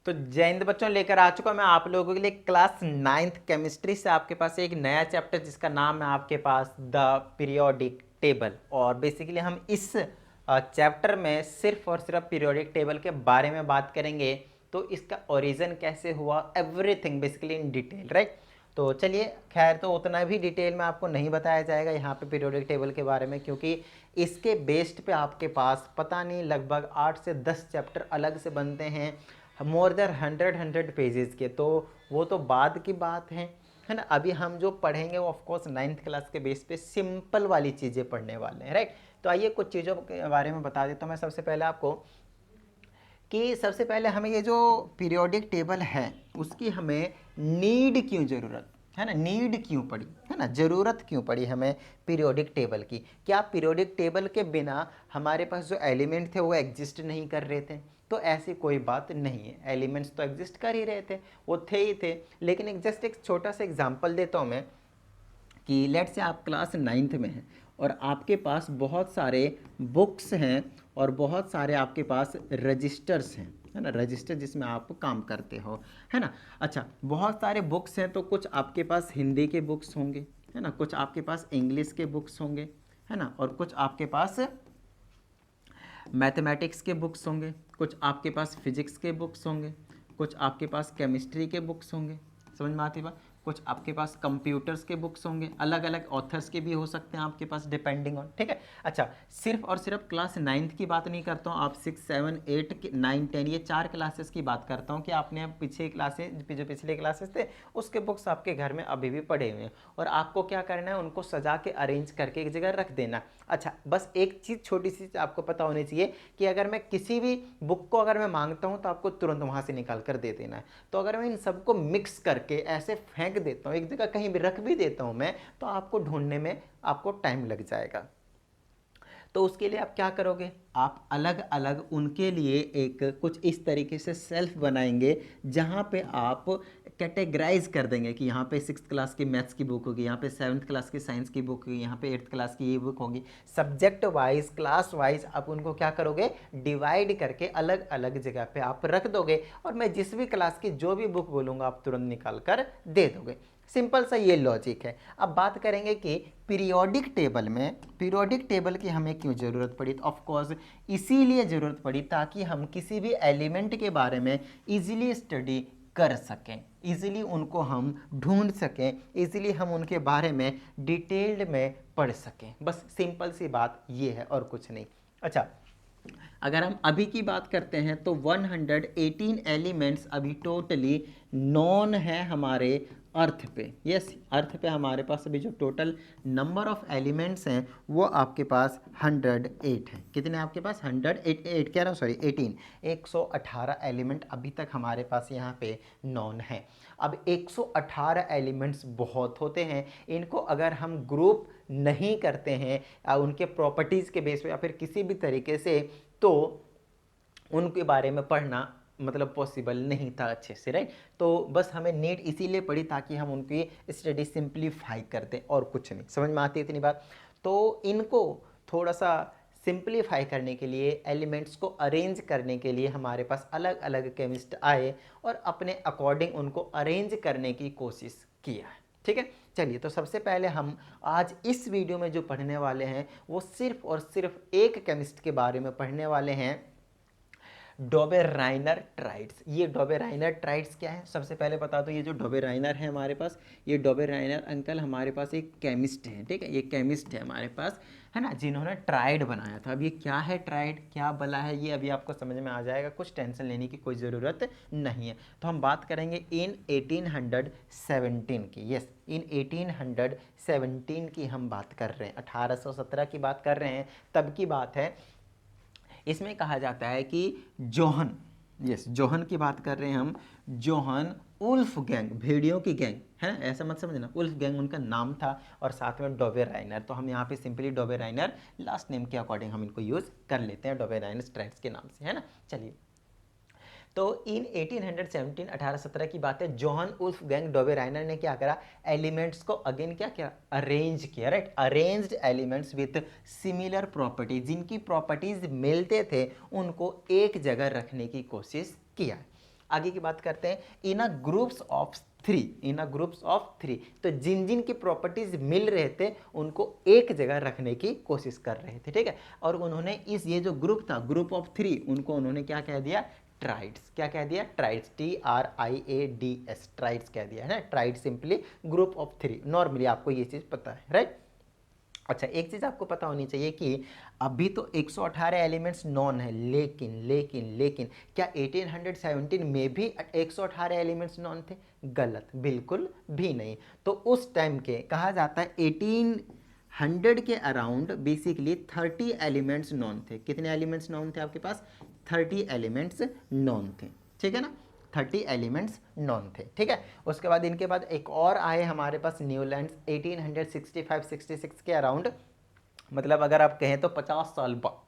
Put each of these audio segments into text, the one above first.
तो जय हिंद बच्चों, लेकर आ चुका मैं आप लोगों के लिए क्लास 9th केमिस्ट्री से आपके पास एक नया चैप्टर जिसका नाम है आपके पास द पीरियोडिक टेबल। और बेसिकली हम इस चैप्टर में सिर्फ और सिर्फ पीरियोडिक टेबल के बारे में बात करेंगे। तो इसका ओरिजिन कैसे हुआ, everything basically in detail, right. तो चलिए, खैर तो उतना भी डिटेल में आपको नहीं बताया जाएगा यहाँ पे पीरियोडिक टेबल के बारे में, क्योंकि इसके बेस्ड पे आपके पास पता नहीं लगभग 8 से 10 चैप्टर अलग से बनते हैं, मोर देन 100 पेजेस के। तो वो तो बाद की बात है ना। अभी हम जो पढ़ेंगे वो ऑफकोर्स 9th क्लास के बेस पे सिंपल वाली चीज़ें पढ़ने वाले हैं, राइट। तो आइए कुछ चीज़ों के बारे में बता देता हूँ मैं सबसे पहले आपको, कि सबसे पहले हमें ये जो पीरियोडिक टेबल है उसकी हमें नीड क्यों ज़रूरत है ना, नीड क्यों पड़ी है ना, ज़रूरत क्यों पड़ी हमें पीरियोडिक टेबल की। क्या पीरियोडिक टेबल के बिना हमारे पास जो एलिमेंट थे वो एग्जिस्ट नहीं कर रहे थे? तो ऐसी कोई बात नहीं है, एलिमेंट्स तो एग्जिस्ट कर ही रहे थे, वो थे ही थे। लेकिन एक छोटा सा एग्जांपल देता हूँ मैं, कि लेट से आप क्लास 9th में हैं और आपके पास बहुत सारे बुक्स हैं और बहुत सारे आपके पास रजिस्टर्स हैं, है ना, रजिस्टर जिसमें आप काम करते हो, है ना। अच्छा, बहुत सारे बुक्स हैं तो कुछ आपके पास हिंदी के बुक्स होंगे, है ना, कुछ आपके पास इंग्लिश के बुक्स होंगे, है ना, और कुछ आपके पास मैथमेटिक्स के बुक्स होंगे, कुछ आपके पास फिजिक्स के बुक्स होंगे, कुछ आपके पास केमिस्ट्री के बुक्स होंगे, समझ में आती बात, कुछ आपके पास कंप्यूटर्स के बुक्स होंगे, अलग अलग ऑथर्स के भी हो सकते हैं आपके पास डिपेंडिंग ऑन, ठीक है। अच्छा, सिर्फ और सिर्फ क्लास 9th की बात नहीं करता हूँ, आप 6, 7, 8, 9, 10 ये 4 क्लासेस की बात करता हूँ, कि आपने अब जो पिछले क्लासेस थे उसके बुक्स आपके घर में अभी भी पड़े हुए हैं और आपको क्या करना है, उनको सजा के अरेंज करके एक जगह रख देना। अच्छा, बस एक चीज़ छोटी सी आपको पता होनी चाहिए, कि अगर मैं किसी भी बुक को अगर मैं मांगता हूँ तो आपको तुरंत वहाँ से निकाल कर दे देना है। तो अगर मैं इन सबको मिक्स करके ऐसे फेंक देता हूँ, एक जगह कहीं भी रख भी देता हूँ मैं, तो आपको ढूंढने में आपको टाइम लग जाएगा। तो उसके लिए आप क्या करोगे, आप अलग अलग उनके लिए एक कुछ इस तरीके से सेल्फ बनाएंगे, जहाँ पे आप कैटेगराइज कर देंगे कि यहाँ पे 6th क्लास की मैथ्स की बुक होगी, यहाँ पे 7th क्लास की साइंस की बुक होगी, यहाँ पे 8th क्लास की ये बुक होगी। सब्जेक्ट वाइज, क्लास वाइज आप उनको क्या करोगे, डिवाइड करके अलग अलग जगह पे आप रख दोगे, और मैं जिस भी क्लास की जो भी बुक बोलूँगा आप तुरंत निकाल कर दे दोगे। सिंपल सा ये लॉजिक है। अब बात करेंगे कि पीरियोडिक टेबल की हमें क्यों ज़रूरत पड़ी। तो ऑफ कोर्स इसीलिए ज़रूरत पड़ी ताकि हम किसी भी एलिमेंट के बारे में इजीली स्टडी कर सकें, इजीली उनको हम ढूंढ सकें, इजीली हम उनके बारे में डिटेल्ड में पढ़ सकें। बस सिंपल सी बात ये है और कुछ नहीं। अच्छा, अगर हम अभी की बात करते हैं तो 118 एलिमेंट्स अभी टोटली नॉन है हमारे अर्थ पे। यस, अर्थ पे हमारे पास अभी जो टोटल नंबर ऑफ एलिमेंट्स हैं वो आपके पास 108 है। कितने आपके पास, 108 कह रहा हूँ, सॉरी 18, 118 एलिमेंट अभी तक हमारे पास यहाँ पे नॉन है। अब 118 एलिमेंट्स बहुत होते हैं, इनको अगर हम ग्रुप नहीं करते हैं उनके प्रॉपर्टीज़ के बेस पे या फिर किसी भी तरीके से, तो उनके बारे में पढ़ना मतलब पॉसिबल नहीं था अच्छे से, राइट। तो बस हमें नीड इसीलिए पड़ी ताकि हम उनकी स्टडी सिंप्लीफाई कर दें, और कुछ नहीं। समझ में आती है इतनी बात। तो इनको थोड़ा सा सिंप्लीफाई करने के लिए, एलिमेंट्स को अरेंज करने के लिए हमारे पास अलग अलग केमिस्ट आए और अपने अकॉर्डिंग उनको अरेंज करने की कोशिश किया है, ठीक है। चलिए, तो सबसे पहले हम आज इस वीडियो में जो पढ़ने वाले हैं वो सिर्फ और सिर्फ एक केमिस्ट के बारे में पढ़ने वाले हैं, डोबेराइनर ट्राइड्स। ये डोबेराइनर ट्राइड्स क्या है, सबसे पहले बता दो। ये जो डोबेराइनर है हमारे पास, ये डोबेराइनर अंकल हमारे पास एक केमिस्ट हैं, ठीक है, ये केमिस्ट है हमारे पास, है ना, जिन्होंने ट्राइड बनाया था। अब ये क्या है ट्राइड, क्या बला है, ये अभी आपको समझ में आ जाएगा, कुछ टेंशन लेने की कोई ज़रूरत नहीं है। तो हम बात करेंगे इन 1817 की। यस, इन 1817 की हम बात कर रहे हैं, 1817 की बात कर रहे हैं, तब की बात है। इसमें कहा जाता है कि जोहन, यस, जोहन की बात कर रहे हैं हम, जोहन उल्फ गैंग, भेड़ियों की गैंग, है ना, ऐसा मत समझना, उल्फ गैंग उनका नाम था, और साथ में डोबेराइनर। तो हम यहाँ पे सिंपली डोबेराइनर लास्ट नेम के अकॉर्डिंग हम इनको यूज़ कर लेते हैं, डोबेराइनर स्ट्राइड्स के नाम से, है ना। चलिए, तो इन 1817 1817 की बात है, जोहन उल्फ गैंग डोबेराइनर ने क्या करा, एलिमेंट्स को अगेन क्या किया, अरेंज किया, right. Arranged elements with similar properties, जिनकी प्रॉपर्टीज मिलते थे उनको एक जगह रखने की कोशिश किया। आगे की बात करते हैं in a groups of three, in a groups of three. तो जिन जिन की प्रॉपर्टीज मिल रहे थे उनको एक जगह रखने की कोशिश कर रहे थे, ठीक है। और उन्होंने इस ये जो ग्रुप था, ग्रुप ऑफ थ्री, उनको उन्होंने क्या कह दिया, ट्राइड्स। क्या कह दिया, ट्राइड्स, TRIADS, ट्राइड्स कह दिया है ना। Tried simply group of three, normally आपको ये चीज पता है, राइट। अच्छा, एक चीज आपको पता होनी चाहिए कि अभी तो 118 एलिमेंट्स नॉन है, लेकिन लेकिन लेकिन क्या 1817 में भी 118 एलिमेंट्स नॉन थे? गलत, बिल्कुल भी नहीं। तो उस टाइम के कहा जाता है 1800 के अराउंड बेसिकली 30 एलिमेंट्स नॉन थे। कितने एलिमेंट्स नॉन थे आपके पास? 30 एलिमेंट्स नॉन थे, ठीक है ना। 30 एलिमेंट्स नॉन थे, ठीक है। उसके बाद इनके बाद एक और आए हमारे पास न्यूलैंड्स 1865-66 के अराउंड, मतलब अगर आप कहें तो 50 साल बाद,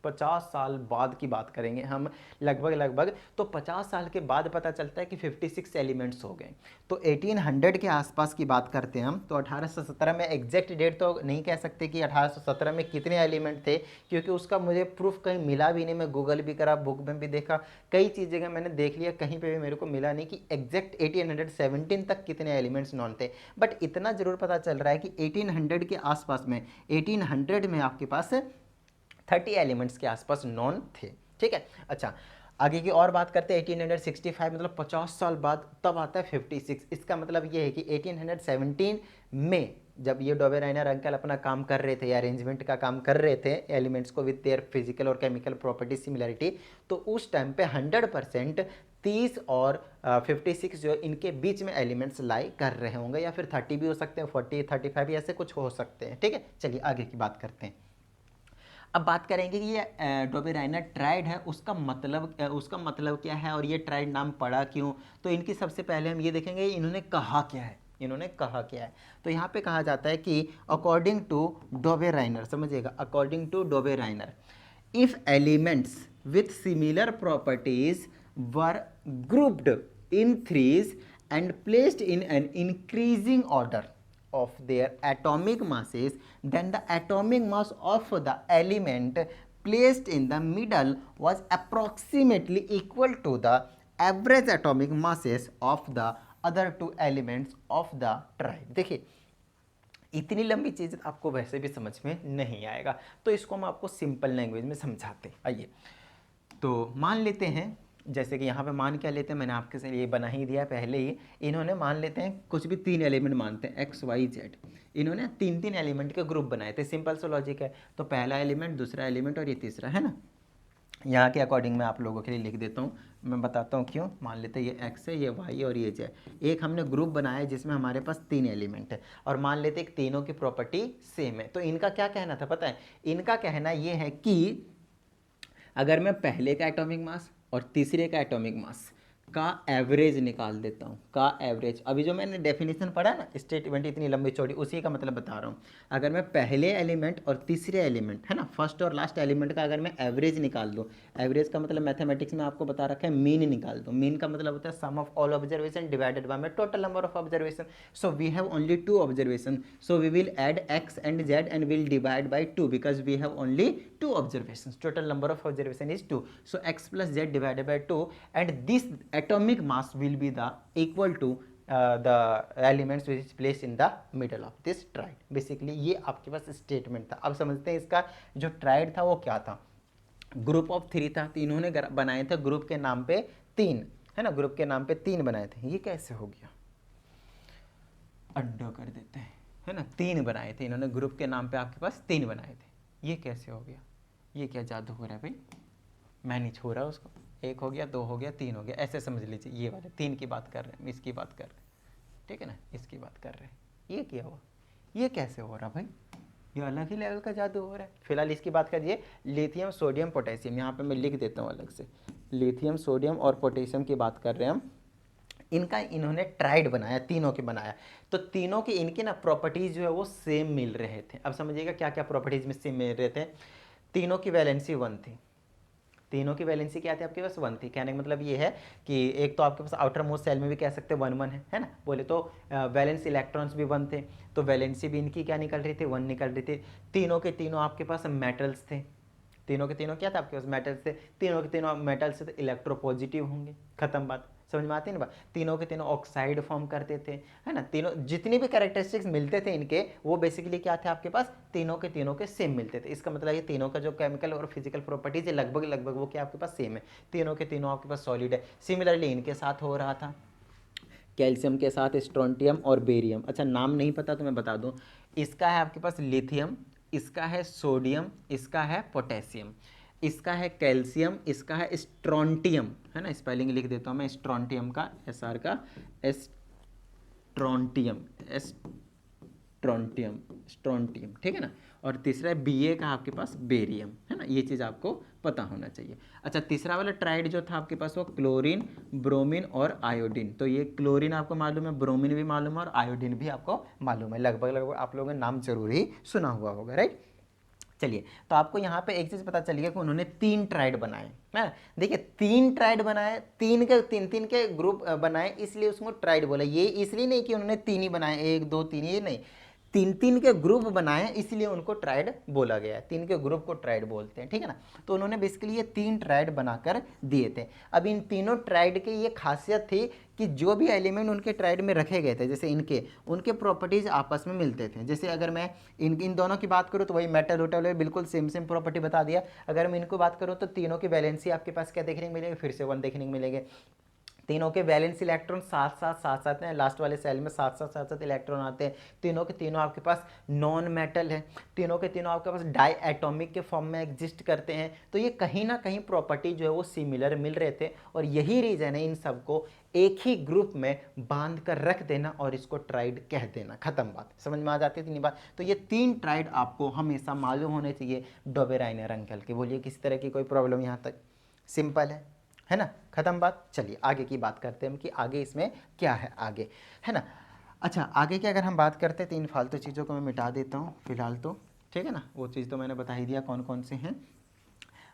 50 साल बाद की बात करेंगे हम लगभग लगभग, तो 50 साल के बाद पता चलता है कि 56 एलिमेंट्स हो गए। तो 1800 के आसपास की बात करते हैं हम, तो 1817 में, एग्जैक्ट डेट तो नहीं कह सकते कि 1817 में कितने एलिमेंट थे, क्योंकि उसका मुझे प्रूफ कहीं मिला भी नहीं। मैं गूगल भी करा, बुक में भी देखा, कई चीज़ जगह मैंने देख लिया, कहीं पर भी मेरे को मिला नहीं कि एग्जैक्ट 1817 तक कितने एलिमेंट्स नॉन थे। बट इतना ज़रूर पता चल रहा है कि 1800 के आसपास में, 1800 में आपके पास 30 एलिमेंट्स के आसपास नॉन थे, ठीक है। अच्छा, आगे की और बात करते हैं 1865, मतलब 50 साल बाद, तब आता है 56। इसका मतलब ये है कि 1817 में जब ये डोबेराइनर अंकल अपना काम कर रहे थे, अरेंजमेंट का काम कर रहे थे एलिमेंट्स को विद देयर फिजिकल और केमिकल प्रॉपर्टी सिमिलरिटी, तो उस टाइम पे 100% 30 और 56 जो इनके बीच में एलिमेंट्स लाई कर रहे होंगे, या फिर 30 भी हो सकते हैं, 40, 35 ऐसे कुछ हो सकते हैं, ठीक है। चलिए आगे की बात करते हैं। अब बात करेंगे कि ये डोबेराइनर ट्राइड है, उसका मतलब क्या है और ये ट्राइड नाम पड़ा क्यों। तो इनकी सबसे पहले हम ये देखेंगे इन्होंने कहा क्या है, इन्होंने कहा क्या है। तो यहाँ पे कहा जाता है कि अकॉर्डिंग टू डोबेराइनर, समझिएगा, according to Dobereiner, if elements with similar properties were grouped in threes and placed in an increasing order of their atomic masses, then the atomic mass of the element placed in the middle was approximately equal to the average atomic masses of the other two elements of the triad। देखिए, इतनी लंबी चीज़ आपको वैसे भी समझ में नहीं आएगा, तो इसको हम आपको सिंपल लैंग्वेज में समझाते हैं। आइए, तो मान लेते हैं, जैसे कि यहाँ पे मान क्या लेते हैं, मैंने आपके से ये बना ही दिया पहले ही। इन्होंने मान लेते हैं कुछ भी 3 एलिमेंट मानते हैं, XYZ। इन्होंने 3-3 एलिमेंट के ग्रुप बनाए थे, सिंपल सा लॉजिक है। तो पहला एलिमेंट, दूसरा एलिमेंट और ये तीसरा, है ना। यहाँ के अकॉर्डिंग मैं आप लोगों के लिए लिख देता हूँ, मैं बताता हूँ क्यों। मान लेते हैं ये X है, ये Y है और ये Z। एक हमने ग्रुप बनाया है जिसमें हमारे पास 3 एलिमेंट है, और मान लेते हैं तीनों की प्रॉपर्टी सेम है। तो इनका क्या कहना था पता है, इनका कहना ये है कि अगर मैं पहले का एटॉमिक मास और तीसरे का एटॉमिक मास का एवरेज निकाल देता हूँ, का एवरेज, अभी जो मैंने डेफिनेशन पढ़ा ना, स्टेटमेंट इतनी लंबी चौड़ी, उसी का मतलब बता रहा हूँ। अगर मैं पहले एलिमेंट और तीसरे एलिमेंट, है ना, फर्स्ट और लास्ट एलिमेंट का अगर मैं एवरेज निकाल दूँ, एवरेज का मतलब मैथमेटिक्स में आपको बता रखा है मीन निकाल दूँ। मीन का मतलब होता है sum of all observation divided by my total number of observation. So we have only 2 observation, so we will add X and Z and will divide by 2 because we have only 2 observations. Total number of observation is 2. So X plus Z divided by 2, and this atomic mass will be the equal to the elements which is placed in the middle of this triad। Basically ये आपके पास statement था। अब समझते हैं इसका जो tried था वो क्या था। ग्रुप ऑफ 3 था, तो इन्होंने बनाए थे ग्रुप के नाम पे 3, है ना, ग्रुप के नाम पे 3 बनाए थे। ये कैसे हो गया, अंडो कर देते हैं, है ना। 3 बनाए थे इन्होंने, ग्रुप के नाम पे आपके पास 3 बनाए थे। ये कैसे हो गया, ये क्या जादू हो रहा है भाई, मैनेज हो रहा है उसको। 1 हो गया, 2 हो गया, 3 हो गया, ऐसे समझ लीजिए। ये वाले 3 की बात कर रहे हैं, इसकी बात कर रहे हैं, ठीक है ना, इसकी बात कर रहे हैं। ये क्या हुआ, ये कैसे हो रहा भाई, ये अलग ही लेवल का जादू हो रहा है। फिलहाल इसकी बात करिए, लिथियम, सोडियम, पोटेशियम, यहाँ पे मैं लिख देता हूँ अलग से, लिथियम, सोडियम और पोटेशियम की बात कर रहे हैं हम। इनका इन्होंने ट्राइड बनाया, तीनों के बनाया, तो तीनों की इनकी ना प्रॉपर्टीज जो है वो सेम मिल रहे थे। अब समझिएगा क्या क्या प्रॉपर्टीज में सेम मिल रहे थे। तीनों की वैलेंसी 1 थी, तीनों की वैलेंसी क्या थी आपके पास, 1 थी। कहने का मतलब ये है कि एक तो आपके पास आउटर मोस्ट सेल में भी कह सकते हैं 1 1 है ना, बोले तो वैलेंस इलेक्ट्रॉन्स भी 1 थे, तो वैलेंसी भी इनकी क्या निकल रही थी, 1 निकल रही थी। तीनों के तीनों आपके पास मेटल्स थे, तीनों के तीनों क्या था आपके पास मेटल से, तीनों के तीनों मेटल से तो इलेक्ट्रोपॉजिटिव होंगे, खत्म बात, समझ में आती है ना बात। तीनों के तीनों ऑक्साइड फॉर्म करते थे, है ना, तीनों जितनी भी कैरेक्टरिस्टिक्स मिलते थे इनके वो बेसिकली क्या थे आपके पास, तीनों के सेम मिलते थे। इसका मतलब ये तीनों का जो केमिकल और फिजिकल प्रॉपर्टीज है लगभग लगभग वो क्या आपके पास सेम है, तीनों के तीनों आपके पास सॉलिड है। सिमिलरली इनके साथ हो रहा था, कैल्शियम के साथ स्ट्रोंटियम और बेरियम। अच्छा नाम नहीं पता तो मैं बता दूं, इसका है आपके पास लिथियम, इसका है सोडियम, इसका है पोटेशियम, इसका है कैल्शियम, इसका है स्ट्रोंटियम, है ना, स्पेलिंग लिख देता हूं मैं स्ट्रोंटियम का, एस आर का, स्ट्रोंटियम, स्ट्रोंटियम, स्ट्रोंटियम, ठीक है ना। और तीसरा है Ba का आपके पास बेरियम, है ना, ये चीज़ आपको पता होना चाहिए। अच्छा तीसरा वाला ट्राइड जो था आपके पास वो क्लोरीन, ब्रोमीन और आयोडीन। तो ये क्लोरीन आपको मालूम है, ब्रोमीन भी मालूम है और आयोडीन भी आपको मालूम है, लगभग लगभग आप लोगों ने नाम जरूर ही सुना हुआ होगा, राइट। चलिए तो आपको यहाँ पे एक चीज़ पता चली है कि उन्होंने 3 ट्राइड बनाए, है देखिए 3 ट्राइड बनाए, तीन के ग्रुप बनाए, इसलिए उसको ट्राइड बोला। ये इसलिए नहीं कि उन्होंने 3 ही बनाए, 1 2 3, ये नहीं, 3 के ग्रुप बनाए इसलिए उनको ट्राइड बोला गया है, 3 के ग्रुप को ट्राइड बोलते हैं, ठीक है ना। तो उन्होंने बेसिकली ये 3 ट्राइड बनाकर दिए थे। अब इन तीनों ट्राइड की ये खासियत थी कि जो भी एलिमेंट उनके ट्राइड में रखे गए थे, जैसे उनके प्रॉपर्टीज आपस में मिलते थे। जैसे अगर मैं इन दोनों की बात करूँ तो वही मेटल वोटल बिल्कुल सेम प्रॉपर्टी बता दिया। अगर मैं इनको बात करूँ तो तीनों की वैलेंसी आपके पास क्या देखने को मिलेगी, फिर से 1 देखने को मिलेंगे। तीनों के वैलेंस इलेक्ट्रॉन साथ हैं, लास्ट वाले सेल में साथ इलेक्ट्रॉन आते हैं। तीनों के तीनों आपके पास नॉन मेटल है, तीनों के तीनों आपके पास डाई एटॉमिक के फॉर्म में एग्जिस्ट करते हैं। तो ये कहीं ना कहीं प्रॉपर्टी जो है वो सिमिलर मिल रहे थे, और यही रीजन है इन सबको एक ही ग्रुप में बांध कर रख देना और इसको ट्राइड कह देना, खत्म बात, समझ में आ जाती है इतनी बात। तो ये 3 ट्राइड आपको हमेशा मालूम होने चाहिए डोबेराइनर अंकल के। बोलिए किसी तरह की कोई प्रॉब्लम यहाँ तक, सिंपल है ना, खत्म बात। चलिए आगे की बात करते हैं हम कि आगे इसमें क्या है आगे, है ना। अच्छा आगे की अगर हम बात करते हैं, 3 फालतू चीज़ों को मैं मिटा देता हूँ फिलहाल तो, ठीक है ना, वो चीज़ तो मैंने बता ही दिया कौन कौन से हैं।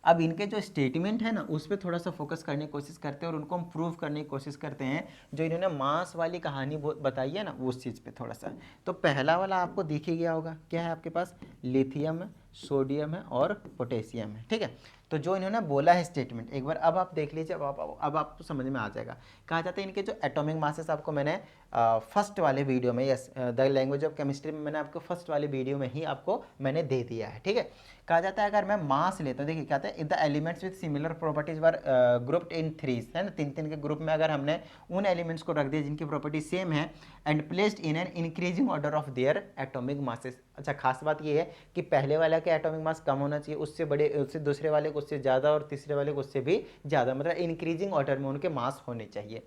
अब इनके जो स्टेटमेंट है ना उस पर थोड़ा सा फोकस करने की कोशिश करते हैं और उनको हम प्रूव करने की कोशिश करते हैं। जो इन्होंने मास वाली कहानी बताई है ना उस चीज़ पे थोड़ा सा। तो पहला वाला आपको दिख ही गया होगा, क्या है आपके पास, लिथियम है, सोडियम है और पोटेशियम है, ठीक है। तो जो इन्होंने बोला है स्टेटमेंट एक बार अब आप देख लीजिए, अब आपको समझ में आ जाएगा। कहा जाता है इनके जो एटॉमिक मासेस आपको मैंने फर्स्ट वाले वीडियो में, yes the language of chemistry में मैंने आपको फर्स्ट वाले वीडियो में ही आपको मैंने दे दिया है, ठीक है। कहा जाता है अगर मैं मास लेता हूँ, देखिए कहते हैं the elements with similar properties were grouped in threes, है ना, 3 के ग्रुप में अगर हमने उन एलिमेंट्स को रख दिया जिनकी प्रॉपर्टी सेम है, and placed in an increasing order of their atomic masses. अच्छा खास बात ये है कि पहले वाला का एटॉमिक मास कम होना चाहिए, उससे बड़े, उससे दूसरे वाले को उससे ज़्यादा और तीसरे वाले को उससे भी ज़्यादा, मतलब इंक्रीजिंग ऑर्डर में उनके मास होने चाहिए।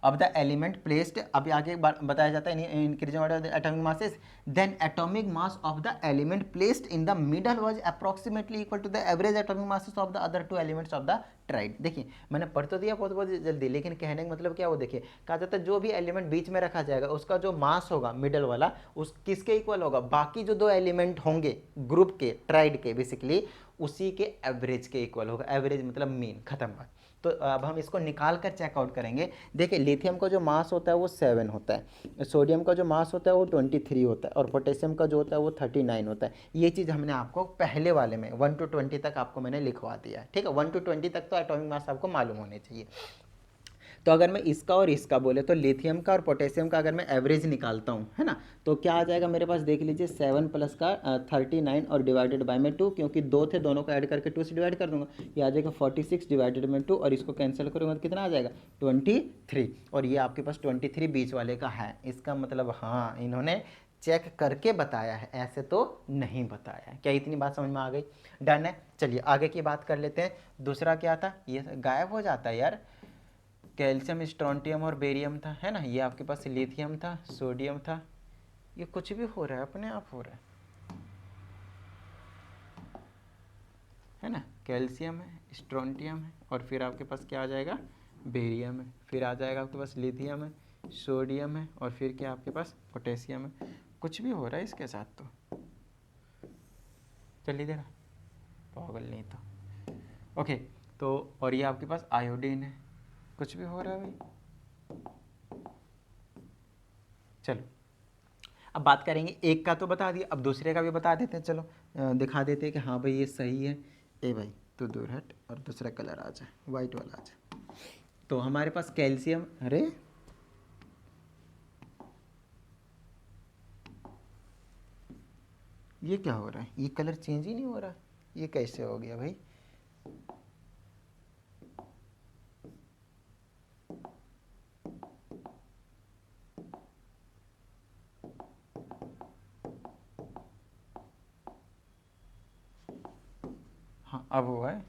of the element placed, अभी आगे बताया जाता है increasing order atomic masses, then atomic mass of the element placed in the middle was approximately equal to the average atomic masses of the other 2 elements of the triad. देखिए मैंने पढ़ तो दिया बहुत बहुत जल्दी, लेकिन कहने का मतलब क्या, वो देखिए कहा जाता है जो भी एलिमेंट बीच में रखा जाएगा उसका जो मास होगा मिडल वाला उस किसके इक्वल होगा, बाकी जो 2 एलिमेंट होंगे ग्रुप के ट्राइड के बेसिकली उसी के एवरेज के इक्वल होगा। एवरेज मतलब मीन, खत्म बात। तो अब हम इसको निकाल कर चेकआउट करेंगे। देखिए लिथियम का जो मास होता है वो 7 होता है, सोडियम का जो मास होता है वो 23 होता है, और पोटेशियम का जो होता है वो 39 होता है। ये चीज़ हमने आपको पहले वाले में 1 to 20 तक आपको मैंने लिखवा दिया है, ठीक है। 1 to 20 तक तो एटॉमिक मास आपको मालूम होने चाहिए। तो अगर मैं इसका और इसका बोले तो लिथियम का और पोटेशियम का अगर मैं एवरेज निकालता हूँ, है ना, तो क्या आ जाएगा मेरे पास, देख लीजिए 7 प्लस का 39 और डिवाइडेड बाय में 2, क्योंकि 2 थे दोनों को ऐड करके 2 से डिवाइड कर दूंगा, ये आ जाएगा 46 डिवाइडेड में 2, और इसको कैंसिल करूँगा तो कितना आ जाएगा 23, और ये आपके पास 23 बीच वाले का है। इसका मतलब हाँ इन्होंने चेक करके बताया है, ऐसे तो नहीं बताया है। क्या इतनी बात समझ में आ गई, डन है। चलिए आगे की बात कर लेते हैं। दूसरा क्या था, ये गायब हो जाता है यार, कैल्शियम, स्ट्रोंटियम और बेरियम था, है ना, ये आपके पास लिथियम था, सोडियम था, ये कुछ भी हो रहा है अपने आप हो रहा है ना, कैल्शियम है, स्ट्रोंटियम है, और फिर आपके पास क्या आ जाएगा, बेरियम है, फिर आ जाएगा आपके पास लिथियम है, सोडियम है, और फिर क्या आपके पास पोटेशियम है। कुछ भी हो रहा है इसके साथ तो, चलिए देना पागल नहीं तो, ओके। तो और ये आपके पास आयोडीन है, कुछ भी हो रहा है भाई। चलो अब बात करेंगे, एक का तो बता दिया, अब दूसरे का भी बता देते हैं। चलो दिखा देते हैं कि हाँ भाई ये सही है। ए भाई तो दूर हट और दूसरा कलर आ जाए, वाइट वाला आ जाए। तो हमारे पास कैल्शियम, अरे ये क्या हो रहा है, ये कलर चेंज ही नहीं हो रहा, ये कैसे हो गया भाई? हाँ अब हुआ है,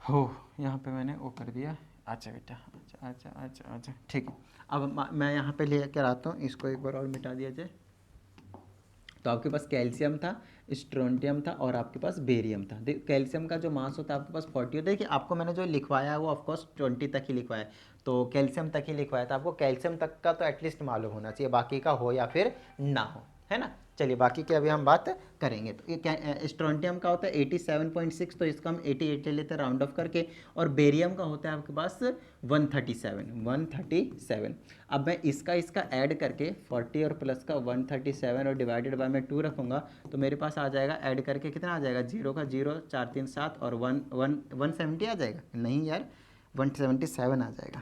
हो यहाँ पे मैंने वो कर दिया। अच्छा बेटा, अच्छा अच्छा अच्छा अच्छा ठीक है। अब मैं यहाँ पे ले कर आता हूँ, इसको एक बार और मिटा दिया जाए। तो आपके पास कैल्शियम था, स्ट्रोंटियम था और आपके पास बेरियम था। कैल्शियम का जो मास होता है आपके पास 40 होता है। कि आपको मैंने जो लिखवाया है वो ऑफकोर्स 20 तक ही लिखवाया है, तो कैल्शियम तक ही लिखवाया था। आपको कैल्शियम तक का तो एटलीस्ट मालूम होना चाहिए, बाकी का हो या फिर ना हो, है ना। चलिए बाकी की अभी हम बात करेंगे। तो ये क्या स्ट्रोंटियम का होता है 87.6, तो इसका हम 88 ले लेते हैं राउंड ऑफ करके। और बेरियम का होता है आपके पास 137। अब मैं इसका ऐड करके 40 और प्लस का 137 और डिवाइडेड बाय में 2 रखूँगा, तो मेरे पास आ जाएगा ऐड करके कितना आ जाएगा, 0 का 0, 4 3 7 और 170 आ जाएगा। नहीं यार 177 आ जाएगा।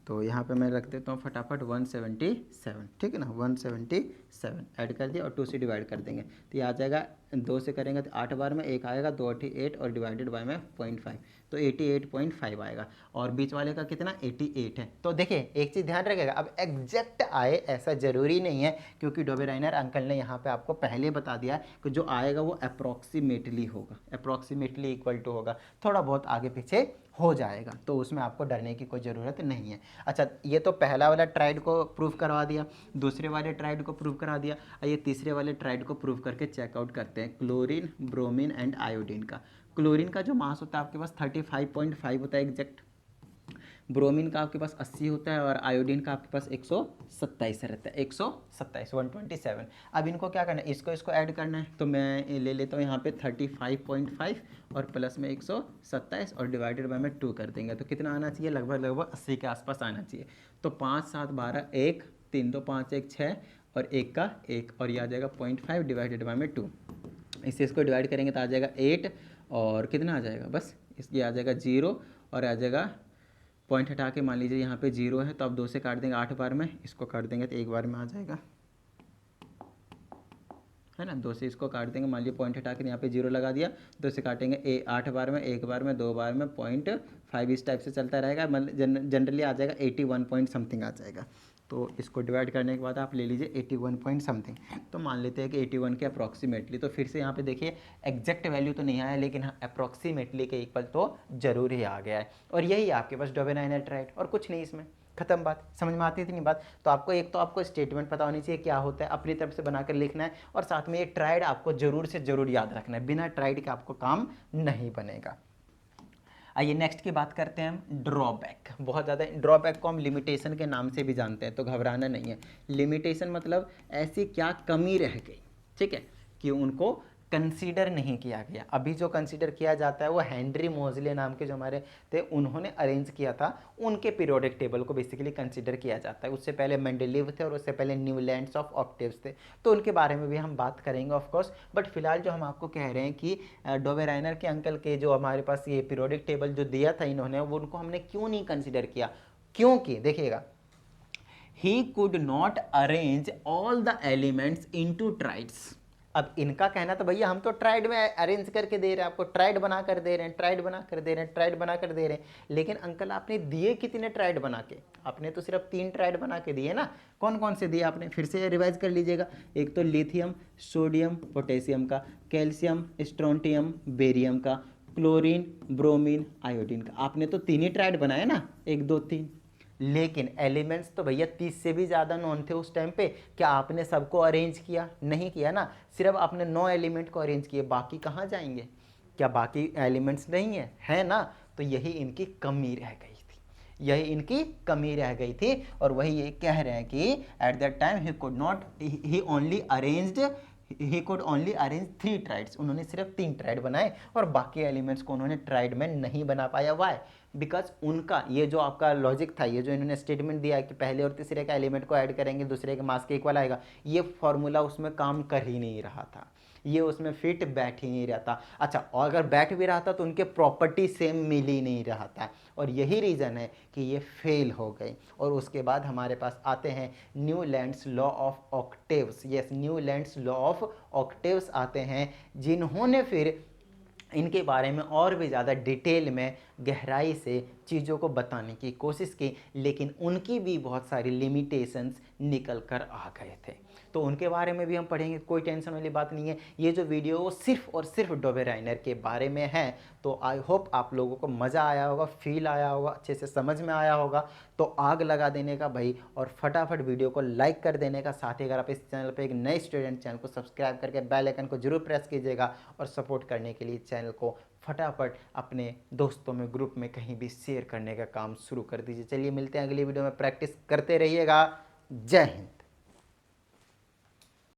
तो यहाँ पे मैं रख देता हूँ फटाफट 177, ठीक है ना। 177 ऐड कर दिया और 2 से डिवाइड कर देंगे, तो ये आ जाएगा 2 से करेंगे तो 8 बार में 1 आएगा, 2 8 8 और डिवाइडेड बाय में 0.5, तो 88.5 आएगा। और बीच वाले का कितना 88 है। तो देखिए एक चीज़ ध्यान रखिएगा, अब एग्जैक्ट आए ऐसा ज़रूरी नहीं है, क्योंकि डोबेराइनर अंकल ने यहाँ पे आपको पहले बता दिया कि जो आएगा वो अप्रॉक्सीमेटली होगा, अप्रॉक्सीमेटली इक्वल टू होगा, थोड़ा बहुत आगे पीछे हो जाएगा, तो उसमें आपको डरने की कोई ज़रूरत नहीं है। अच्छा ये तो पहला वाला ट्राइड को प्रूव करवा दिया, दूसरे वाले ट्राइड को प्रूव करा दिया, ये तीसरे वाले ट्राइड को प्रूव करके चेकआउट करते हैं। क्लोरीन, ब्रोमीन एंड आयोडीन का। क्लोरीन का जो मास होता है आपके पास 35.5 होता है एग्जैक्ट, ब्रोमीन का आपके पास 80 होता है और आयोडीन का आपके पास 127 रहता है, 127 127। अब इनको क्या करना है, इसको ऐड करना है, तो मैं ले लेता हूँ यहाँ पे 35.5 और प्लस में 127 और डिवाइडेड बाय में 2 कर देंगे, तो कितना आना चाहिए, लगभग 80 के आसपास आना चाहिए। तो 5 7 12 1 3 2 5 1 6 और 1 का 1 और ये आ जाएगा 0.5 डिवाइडेड बाय में 2। इसको डिवाइड करेंगे तो आ जाएगा 8 और कितना आ जाएगा, बस इसकी आ जाएगा 0 और आ जाएगा पॉइंट हटा के मान लीजिए यहाँ पे 0 है, तो अब 2 से काट देंगे 8 बार में, इसको काट देंगे तो 1 बार में आ जाएगा, है ना। 2 से इसको काट देंगे, मान लीजिए पॉइंट हटा के यहाँ पे 0 लगा दिया, 2 से काटेंगे 8 बार में, 1 बार में, 2 बार में 0.5, इस टाइप से चलता रहेगा। मतलब जनरली आ जाएगा 81 पॉइंट समथिंग आ जाएगा। तो इसको डिवाइड करने के बाद आप ले लीजिए 81 पॉइंट समथिंग, तो मान लेते हैं कि 81 के अप्रॉक्सीमेटली। तो फिर से यहाँ पे देखिए एग्जैक्ट वैल्यू तो नहीं आया, लेकिन हाँ अप्रॉक्सीमेटली के इक्वल तो जरूर ही आ गया है। और यही है आपके पास डोबेनाइनट्राइड, और कुछ नहीं, इसमें खत्म बात। समझ में आती थी नहीं बात? तो आपको एक तो आपको स्टेटमेंट पता होनी चाहिए क्या होता है, अपनी तरफ से बनाकर लिखना है, और साथ में ये ट्राइड आपको जरूर से जरूर याद रखना है, बिना ट्राइड के आपको काम नहीं बनेगा। आइए नेक्स्ट की बात करते हैं हम, ड्रॉबैक। बहुत ज़्यादा ड्रॉबैक को हम लिमिटेशन के नाम से भी जानते हैं, तो घबराना नहीं है। लिमिटेशन मतलब ऐसी क्या कमी रह गई, ठीक है, कि उनको कंसीडर नहीं किया गया। अभी जो कंसीडर किया जाता है वो हेनरी मोजले नाम के जो हमारे थे, उन्होंने अरेंज किया था, उनके पीरियोडिक टेबल को बेसिकली कंसीडर किया जाता है। उससे पहले मेंडेलीव थे और उससे पहले न्यूलैंड्स ऑफ ऑक्टेव्स थे, तो उनके बारे में भी हम बात करेंगे ऑफ कोर्स। बट फिलहाल जो हम आपको कह रहे हैं कि डोबेराइनर के अंकल के जो हमारे पास ये पीरियोडिक टेबल जो दिया था इन्होंने, वो उनको हमने क्यों नहीं कंसिडर किया, क्योंकि देखिएगा, he could not arrange all the elements into triads. अब इनका कहना था भैया हम तो ट्राइड में अरेंज करके दे रहे हैं आपको, ट्राइड बना कर दे रहे हैं, ट्राइड बना कर दे रहे हैं, ट्राइड बना कर दे रहे हैं, लेकिन अंकल आपने दिए कितने ट्राइड बना के? आपने तो सिर्फ 3 ट्राइड बना के दिए ना। कौन कौन से दिए आपने, फिर से रिवाइज कर लीजिएगा। एक तो लिथियम, सोडियम, पोटेशियम का, कैल्शियम, स्ट्रोंटियम, बेरियम का, क्लोरीन, ब्रोमीन, आयोडीन का। आपने तो 3 ही ट्राइड बनाए ना, 1 2 3, लेकिन एलिमेंट्स तो भैया 30 से भी ज़्यादा नॉन थे उस टाइम पे। क्या आपने सबको अरेंज किया? नहीं किया ना, सिर्फ आपने 9 एलिमेंट को अरेंज किए, बाकी कहाँ जाएंगे? क्या बाकी एलिमेंट्स नहीं है ना? तो यही इनकी कमी रह गई थी, यही इनकी कमी रह गई थी। और वही ये कह रहे हैं कि at that time he could not, he only arranged he could only arrange 3 triads, उन्होंने सिर्फ 3 ट्राइड बनाए और बाकी एलिमेंट्स को उन्होंने ट्राइड में नहीं बना पाया। वाई? बिकॉज उनका ये जो आपका लॉजिक था, ये जो इन्होंने स्टेटमेंट दिया है कि पहले और तीसरे का एलिमेंट को ऐड करेंगे दूसरे के मास के इक्वल आएगा, ये फॉर्मूला उसमें काम कर ही नहीं रहा था, ये उसमें फिट बैठ ही नहीं रहता। अच्छा, और अगर बैठ भी रहा था तो उनके प्रॉपर्टी सेम मिल ही नहीं रहा था, और यही रीज़न है कि ये फेल हो गई। और उसके बाद हमारे पास आते हैं Newlands law of octaves. Yes, Newlands law of octaves आते हैं, जिन्होंने फिर इनके बारे में और भी ज़्यादा डिटेल में गहराई से चीज़ों को बताने की कोशिश की, लेकिन उनकी भी बहुत सारी लिमिटेशंस निकल कर आ गए थे। तो उनके बारे में भी हम पढ़ेंगे, कोई टेंशन वाली बात नहीं है। ये जो वीडियो वो सिर्फ और सिर्फ डोबेराइनर के बारे में है। तो आई होप आप लोगों को मज़ा आया होगा, फील आया होगा, अच्छे से समझ में आया होगा। तो आग लगा देने का भाई, और फटाफट वीडियो को लाइक कर देने का। साथ ही अगर आप इस चैनल पर एक नए स्टूडेंट, चैनल को सब्सक्राइब करके बेल आइकन को जरूर प्रेस कीजिएगा, और सपोर्ट करने के लिए चैनल को फटाफट अपने दोस्तों में, ग्रुप में कहीं भी शेयर करने का काम शुरू कर दीजिए। चलिए मिलते हैं अगली वीडियो में, प्रैक्टिस करते रहिएगा। जय हिंद।